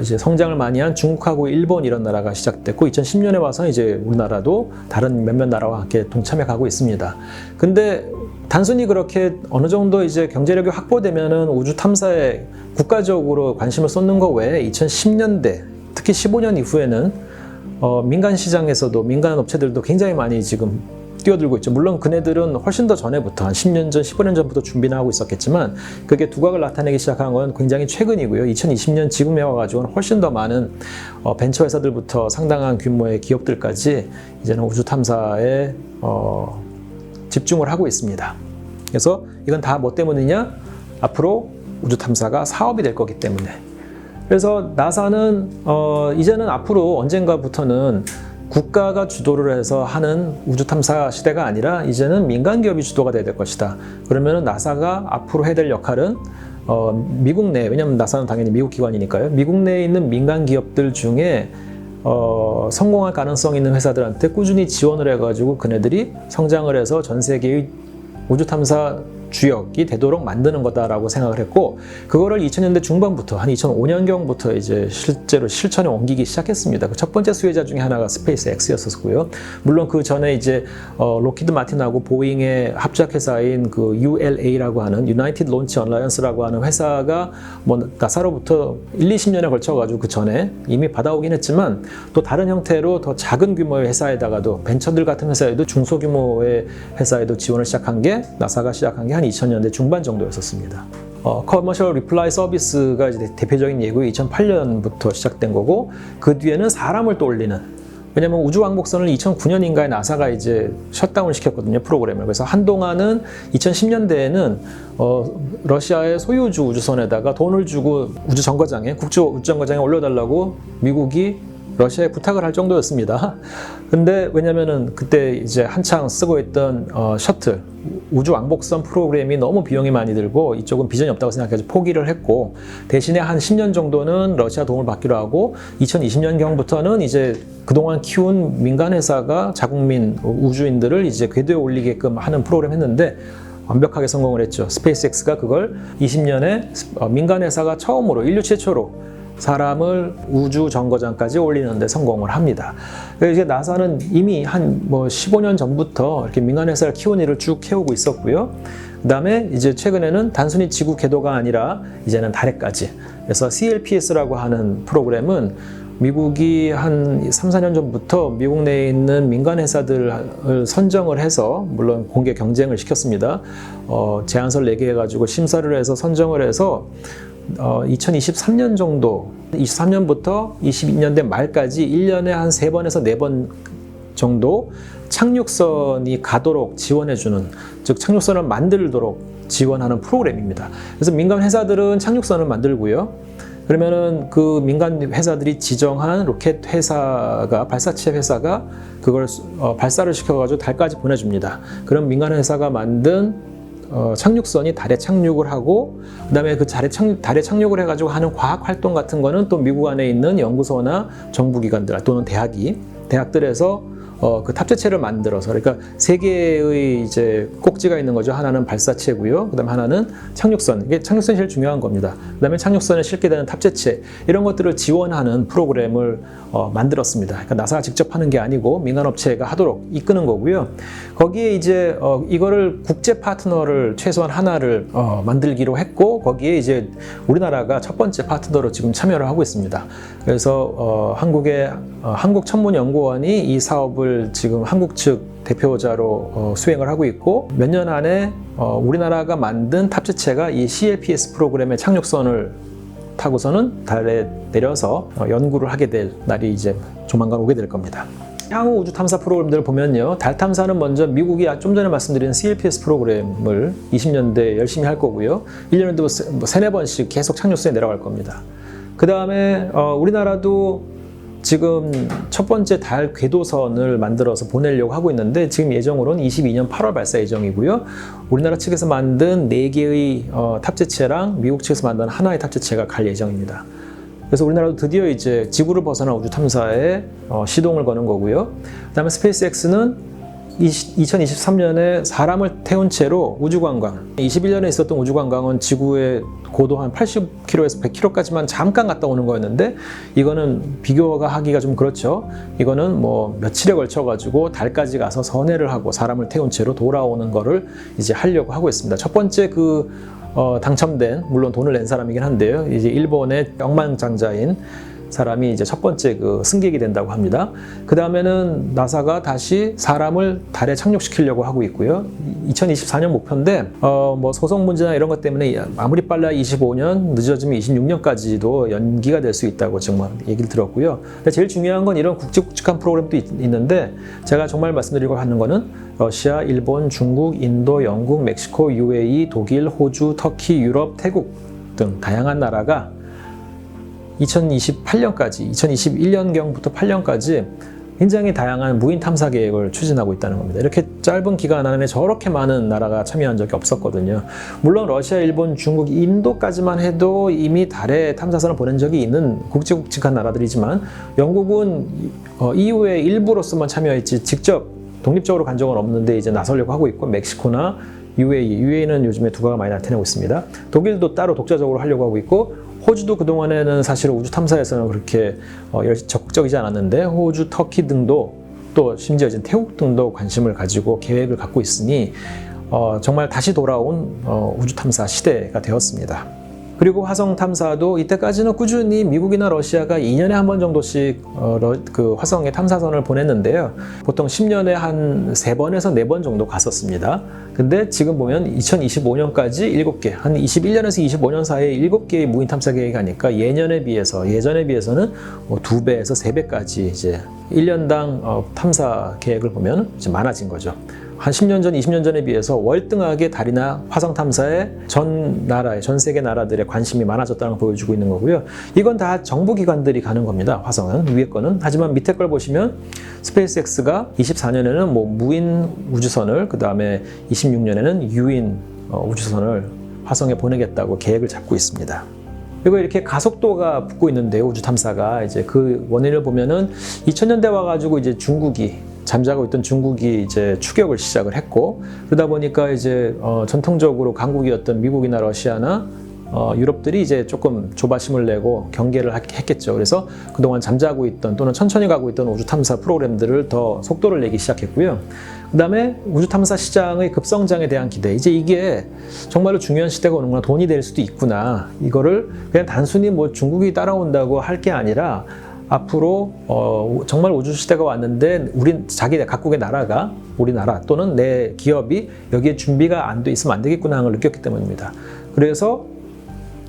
이제 성장을 많이 한 중국하고 일본 이런 나라가 시작됐고, 2010년에 와서 이제 우리나라도 다른 몇몇 나라와 함께 동참해 가고 있습니다. 근데 단순히 그렇게 어느 정도 이제 경제력이 확보되면은 우주 탐사에 국가적으로 관심을 쏟는 것 외에 2010년대, 특히 15년 이후에는 민간 시장에서도 민간 업체들도 굉장히 많이 지금 뛰어들고 있죠. 물론 그네들은 훨씬 더 전에부터 한 10년 전, 15년 전부터 준비는 하고 있었겠지만, 그게 두각을 나타내기 시작한 건 굉장히 최근이고요. 2020년 지금에 와가지고는 훨씬 더 많은 벤처 회사들부터 상당한 규모의 기업들까지 이제는 우주 탐사에 집중을 하고 있습니다. 그래서 이건 다 뭐 때문이냐? 앞으로 우주 탐사가 사업이 될 거기 때문에. 그래서 나사는 이제는 앞으로 언젠가부터는 국가가 주도를 해서 하는 우주 탐사 시대가 아니라 이제는 민간 기업이 주도가 돼야 될 것이다. 그러면은 나사가 앞으로 해야 될 역할은 미국 내, 왜냐하면 나사는 당연히 미국 기관이니까요. 미국 내에 있는 민간 기업들 중에 성공할 가능성 있는 회사들한테 꾸준히 지원을 해가지고 그네들이 성장을 해서 전 세계의 우주 탐사 주역이 되도록 만드는 거다라고 생각을 했고, 그거를 2000년대 중반부터 한 2005년경부터 이제 실제로 실천에 옮기기 시작했습니다. 그 첫 번째 수혜자 중에 하나가 스페이스 X였었고요. 물론 그 전에 이제 로키드 마틴하고 보잉의 합작 회사인 그 ULA라고 하는 United Launch Alliance라고 하는 회사가 뭐 나사로부터 1-20년에 걸쳐 가지고 그 전에 이미 받아오긴 했지만, 또 다른 형태로 더 작은 규모의 회사에다가도 벤처들 같은 회사에도 중소규모의 회사에도 지원을 시작한 게, 나사가 시작한 게 한 2000년대 중반 정도였었습니다. 커머셜 리플라이 서비스가 이제 대표적인 예고에 2008년부터 시작된 거고, 그 뒤에는 사람을 또 올리는, 왜냐면 우주왕복선을 2009년인가에 나사가 이제 셧다운을 시켰거든요, 프로그램을. 그래서 한동안은 2010년대에는 러시아의 소유주 우주선에다가 돈을 주고 우주정거장에, 국제 우주정거장에 올려달라고 미국이 러시아에 부탁을 할 정도였습니다. 근데 왜냐면은 그때 이제 한창 쓰고 있던 셔틀 우주 왕복선 프로그램이 너무 비용이 많이 들고 이쪽은 비전이 없다고 생각해서 포기를 했고, 대신에 한 10년 정도는 러시아 도움을 받기로 하고 2020년경부터는 이제 그동안 키운 민간 회사가 자국민 우주인들을 이제 궤도에 올리게끔 하는 프로그램 했는데 완벽하게 성공을 했죠. 스페이스X가 그걸 20년에 민간 회사가 처음으로 인류 최초로 사람을 우주 정거장까지 올리는 데 성공을 합니다. 이제 나사는 이미 한 15년 전부터 이렇게 민간 회사를 키운 일을 쭉 해오고 있었고요. 그다음에 이제 최근에는 단순히 지구 궤도가 아니라 이제는 달에까지. 그래서 CLPS라고 하는 프로그램은 미국이 한 3, 4년 전부터 미국 내에 있는 민간 회사들을 선정을 해서, 물론 공개 경쟁을 시켰습니다. 제안서를 4개 해가지고 심사를 해서 선정을 해서 2023년 정도, 23년부터 22년대 말까지 1년에 한 3번에서 4번 정도 착륙선이 가도록 지원해주는, 즉 착륙선을 만들도록 지원하는 프로그램입니다. 그래서 민간 회사들은 착륙선을 만들고요. 그러면은 그 민간 회사들이 지정한 로켓 회사가, 발사체 회사가 그걸 발사를 시켜가지고 달까지 보내줍니다. 그럼 민간 회사가 만든 착륙선이 달에 착륙을 하고, 그 다음에 그 달에 착륙을 해가지고 하는 과학 활동 같은 거는 또 미국 안에 있는 연구소나 정부기관들 또는 대학들에서 그 탑재체를 만들어서, 그러니까 3개의 이제 꼭지가 있는 거죠. 하나는 발사체고요. 그다음 하나는 착륙선. 이게 착륙선이 제일 중요한 겁니다. 그다음에 착륙선에 실게 되는 탑재체, 이런 것들을 지원하는 프로그램을 만들었습니다. 그러니까 나사가 직접 하는 게 아니고 민간 업체가 하도록 이끄는 거고요. 거기에 이제 이거를 국제 파트너를 최소한 하나를 만들기로 했고, 거기에 이제 우리나라가 첫 번째 파트너로 지금 참여를 하고 있습니다. 그래서 한국천문연구원이 이 사업을 지금 한국 측 대표자로 수행을 하고 있고, 몇 년 안에 우리나라가 만든 탑재체가 이 CLPS 프로그램의 착륙선을 타고서는 달에 내려서 연구를 하게 될 날이 이제 조만간 오게 될 겁니다. 향후 우주 탐사 프로그램들을 보면요, 달 탐사는 먼저 미국이 좀 전에 말씀드린 CLPS 프로그램을 20년대에 열심히 할 거고요. 1년에도 3, 4번씩 계속 착륙선에 내려갈 겁니다. 그 다음에 우리나라도 지금 첫 번째 달 궤도선을 만들어서 보내려고 하고 있는데, 지금 예정으로는 22년 8월 발사 예정이고요. 우리나라 측에서 만든 4개의 탑재체랑 미국 측에서 만든 하나의 탑재체가 갈 예정입니다. 그래서 우리나라도 드디어 이제 지구를 벗어난 우주 탐사에 시동을 거는 거고요. 그다음에 스페이스X는 2023년에 사람을 태운 채로 우주관광, 21년에 있었던 우주관광은 지구의 고도 한 80km에서 100km까지만 잠깐 갔다 오는 거였는데, 이거는 비교가 하기가 좀 그렇죠. 이거는 며칠에 걸쳐 가지고 달까지 가서 선회를 하고 사람을 태운 채로 돌아오는 거를 이제 하려고 하고 있습니다. 첫 번째 당첨된, 물론 돈을 낸 사람이긴 한데요, 이제 일본의 억만장자인 사람이 이제 첫 번째 승객이 된다고 합니다. 그 다음에는 나사가 다시 사람을 달에 착륙시키려고 하고 있고요. 2024년 목표인데, 소송 문제나 이런 것 때문에 아무리 빨라야 25년, 늦어지면 26년까지도 연기가 될 수 있다고 정말 얘기를 들었고요. 근데 제일 중요한 건 이런 굵직굵직한 프로그램도 있는데, 제가 정말 말씀드리려고 하는 거는 러시아, 일본, 중국, 인도, 영국, 멕시코, UAE, 독일, 호주, 터키, 유럽, 태국 등 다양한 나라가 2028년까지, 2021년경부터 8년까지 굉장히 다양한 무인 탐사 계획을 추진하고 있다는 겁니다. 이렇게 짧은 기간 안에 저렇게 많은 나라가 참여한 적이 없었거든요. 물론 러시아, 일본, 중국, 인도까지만 해도 이미 달에 탐사선을 보낸 적이 있는 굵직굵직한 나라들이지만, 영국은 EU의 일부로서만 참여했지 직접 독립적으로 간 적은 없는데 이제 나서려고 하고 있고, 멕시코나 UAE는 요즘에 두각을 많이 나타내고 있습니다. 독일도 따로 독자적으로 하려고 하고 있고, 호주도 그동안에는 사실 우주 탐사에서는 그렇게 적극적이지 않았는데, 호주, 터키 등도, 또 심지어 이제 태국 등도 관심을 가지고 계획을 갖고 있으니 정말 다시 돌아온 우주 탐사 시대가 되었습니다. 그리고 화성 탐사도 이때까지는 꾸준히 미국이나 러시아가 2년에 한 번 정도씩 화성에 탐사선을 보냈는데요. 보통 10년에 한 3번에서 4번 정도 갔었습니다. 근데 지금 보면 2025년까지 7개, 한 21년에서 25년 사이에 7개의 무인 탐사 계획이 가니까 예전에 비해서는 2배에서 3배까지 이제 1년당 탐사 계획을 보면 이제 많아진 거죠. 한 10년 전, 20년 전에 비해서 월등하게 달이나 화성 탐사에 전 세계 나라들의 관심이 많아졌다는 걸 보여주고 있는 거고요. 이건 다 정부 기관들이 가는 겁니다. 화성은, 위에 거는. 하지만 밑에 걸 보시면 스페이스X가 24년에는 뭐 무인 우주선을, 그 다음에 26년에는 유인 우주선을 화성에 보내겠다고 계획을 잡고 있습니다. 그리고 이렇게 가속도가 붙고 있는데요, 우주 탐사가. 이제 그 원인을 보면은 2000년대 와가지고 이제 잠자고 있던 중국이 이제 추격을 시작을 했고, 그러다 보니까 이제 전통적으로 강국이었던 미국이나 러시아나 유럽들이 이제 조금 조바심을 내고 경계를 했겠죠. 그래서 그동안 잠자고 있던 또는 천천히 가고 있던 우주 탐사 프로그램들을 더 속도를 내기 시작했고요. 그 다음에 우주 탐사 시장의 급성장에 대한 기대. 이제 이게 정말로 중요한 시대가 오는구나, 돈이 될 수도 있구나. 이거를 그냥 단순히 뭐 중국이 따라온다고 할 게 아니라 앞으로 정말 우주 시대가 왔는데 각국의 나라가, 우리나라 또는 내 기업이 여기에 준비가 안 돼 있으면 안 되겠구나 하는 걸 느꼈기 때문입니다. 그래서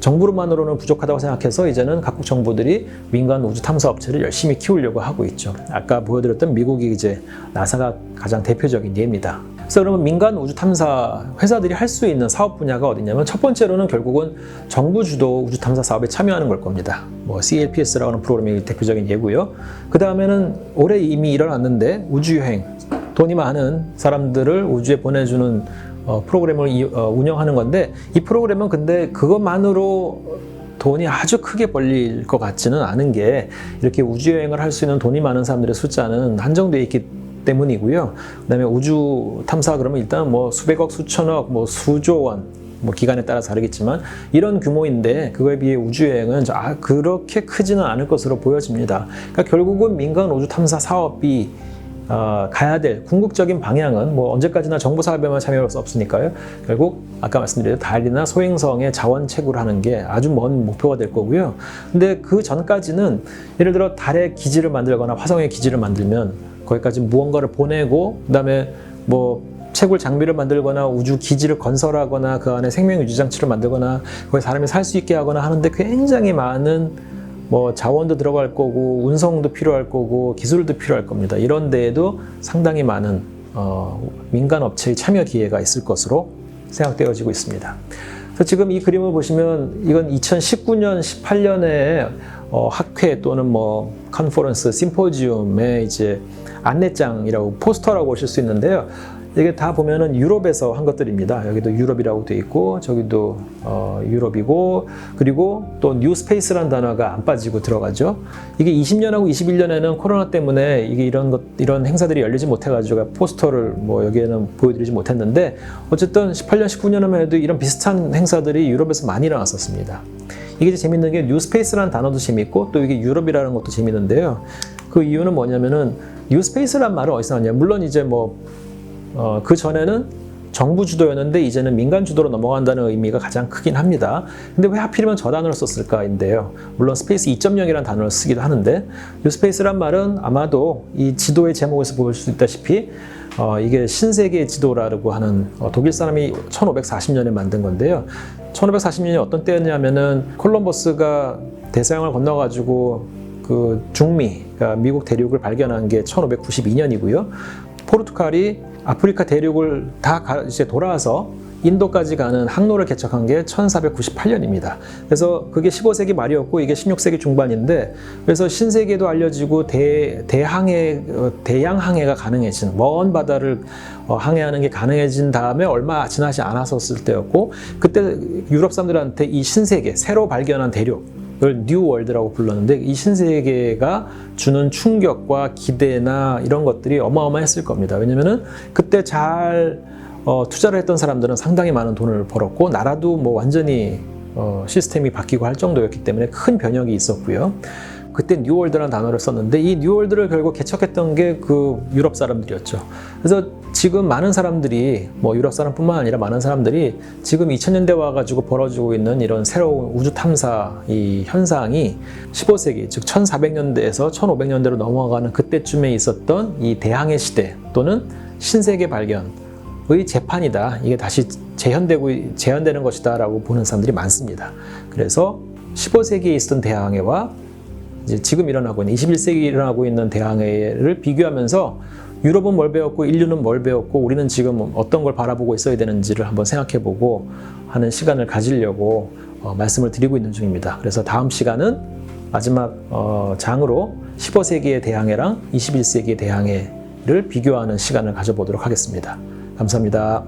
정부로만으로는 부족하다고 생각해서 이제는 각국 정부들이 민간 우주 탐사 업체를 열심히 키우려고 하고 있죠. 아까 보여드렸던 미국이 이제 나사가 가장 대표적인 예입니다. 그래서 그러면 민간 우주 탐사 회사들이 할 수 있는 사업 분야가 어디냐면, 첫 번째로는 결국은 정부 주도 우주 탐사 사업에 참여하는 걸 겁니다. 뭐 CLPS라고 하는 프로그램이 대표적인 예고요. 그 다음에는 올해 이미 일어났는데 우주여행, 돈이 많은 사람들을 우주에 보내주는 프로그램을 운영하는 건데, 이 프로그램은 근데 그것만으로 돈이 아주 크게 벌릴 것 같지는 않은 게, 이렇게 우주여행을 할 수 있는 돈이 많은 사람들의 숫자는 한정되어 있기 때문이고요. 그 다음에 우주 탐사 그러면 일단 뭐 수백억, 수천억, 뭐 수조 원, 뭐 기간에 따라 다르겠지만 이런 규모인데, 그거에 비해 우주여행은 그렇게 크지는 않을 것으로 보여집니다. 그러니까 결국은 민간 우주 탐사 사업이 가야 될 궁극적인 방향은 뭐 언제까지나 정부 사업에만 참여할 수 없으니까요. 결국 아까 말씀드린 달이나 소행성에 자원 채굴을 하는 게 아주 먼 목표가 될 거고요. 근데 그 전까지는 예를 들어 달에 기지를 만들거나 화성에 기지를 만들면 거기까지 무언가를 보내고, 그다음에 뭐 채굴 장비를 만들거나 우주 기지를 건설하거나 그 안에 생명 유지 장치를 만들거나 거기 사람이 살 수 있게 하거나 하는데 굉장히 많은 뭐 자원도 들어갈 거고 운송도 필요할 거고 기술도 필요할 겁니다. 이런 데에도 상당히 많은 민간 업체의 참여 기회가 있을 것으로 생각되어지고 있습니다. 그래서 지금 이 그림을 보시면 이건 2019년, 18년에 학회 또는 뭐 컨퍼런스, 심포지움의 이제 안내장이라고, 포스터라고 보실 수 있는데요. 이게 다 보면은 유럽에서 한 것들입니다. 여기도 유럽이라고 돼 있고, 저기도 유럽이고, 그리고 또 뉴스페이스라는 단어가 안 빠지고 들어가죠. 이게 20년하고 21년에는 코로나 때문에 이게 이런 행사들이 열리지 못해가지고 포스터를 뭐 여기에는 보여드리지 못했는데, 어쨌든 18년, 19년에만 해도 이런 비슷한 행사들이 유럽에서 많이 일어났었습니다. 이게 이제 재밌는 게 뉴스페이스라는 단어도 재밌고, 또 이게 유럽이라는 것도 재밌는데요. 그 이유는 뭐냐면은, 뉴스페이스란 말은 어디서 나왔냐? 물론 이제 그 전에는 정부 주도였는데 이제는 민간 주도로 넘어간다는 의미가 가장 크긴 합니다. 근데 왜 하필이면 저 단어를 썼을까인데요. 물론 스페이스 2.0이라는 단어를 쓰기도 하는데, 뉴스페이스란 말은 아마도 이 지도의 제목에서 볼 수 있다시피 이게 신세계 지도라고 하는 독일 사람이 1540년에 만든 건데요. 1540년이 어떤 때였냐면은 콜럼버스가 대서양을 건너가지고 그 중미, 그러니까 미국 대륙을 발견한 게 1592년이고요. 포르투갈이 아프리카 대륙을 이제 돌아와서 인도까지 가는 항로를 개척한 게 1498년입니다. 그래서 그게 15세기 말이었고 이게 16세기 중반인데, 그래서 신세계도 알려지고 대양 항해가 가능해진, 먼 바다를 항해하는 게 가능해진 다음에 얼마 지나지 않았었을 때였고, 그때 유럽 사람들한테 이 신세계, 새로 발견한 대륙 을 뉴 월드라고 불렀는데, 이 신세계가 주는 충격과 기대나 이런 것들이 어마어마했을 겁니다. 왜냐면은 그때 잘 투자를 했던 사람들은 상당히 많은 돈을 벌었고, 나라도 뭐 완전히 시스템이 바뀌고 할 정도였기 때문에 큰 변혁이 있었고요. 그때 뉴월드라는 단어를 썼는데, 이 뉴월드를 결국 개척했던 게 그 유럽 사람들이었죠. 그래서 지금 많은 사람들이, 뭐 유럽 사람뿐만 아니라 많은 사람들이 지금 2000년대 와가지고 벌어지고 있는 이런 새로운 우주 탐사 이 현상이 15세기, 즉 1400년대에서 1500년대로 넘어가는 그때쯤에 있었던 이 대항해 시대 또는 신세계 발견의 재판이다. 이게 다시 재현되는 것이다 라고 보는 사람들이 많습니다. 그래서 15세기에 있었던 대항해와 이제 지금 일어나고 있는 21세기 일어나고 있는 대항해를 비교하면서 유럽은 뭘 배웠고 인류는 뭘 배웠고 우리는 지금 어떤 걸 바라보고 있어야 되는지를 한번 생각해보고 하는 시간을 가지려고 말씀을 드리고 있는 중입니다. 그래서 다음 시간은 마지막 장으로 15세기의 대항해랑 21세기의 대항해를 비교하는 시간을 가져보도록 하겠습니다. 감사합니다.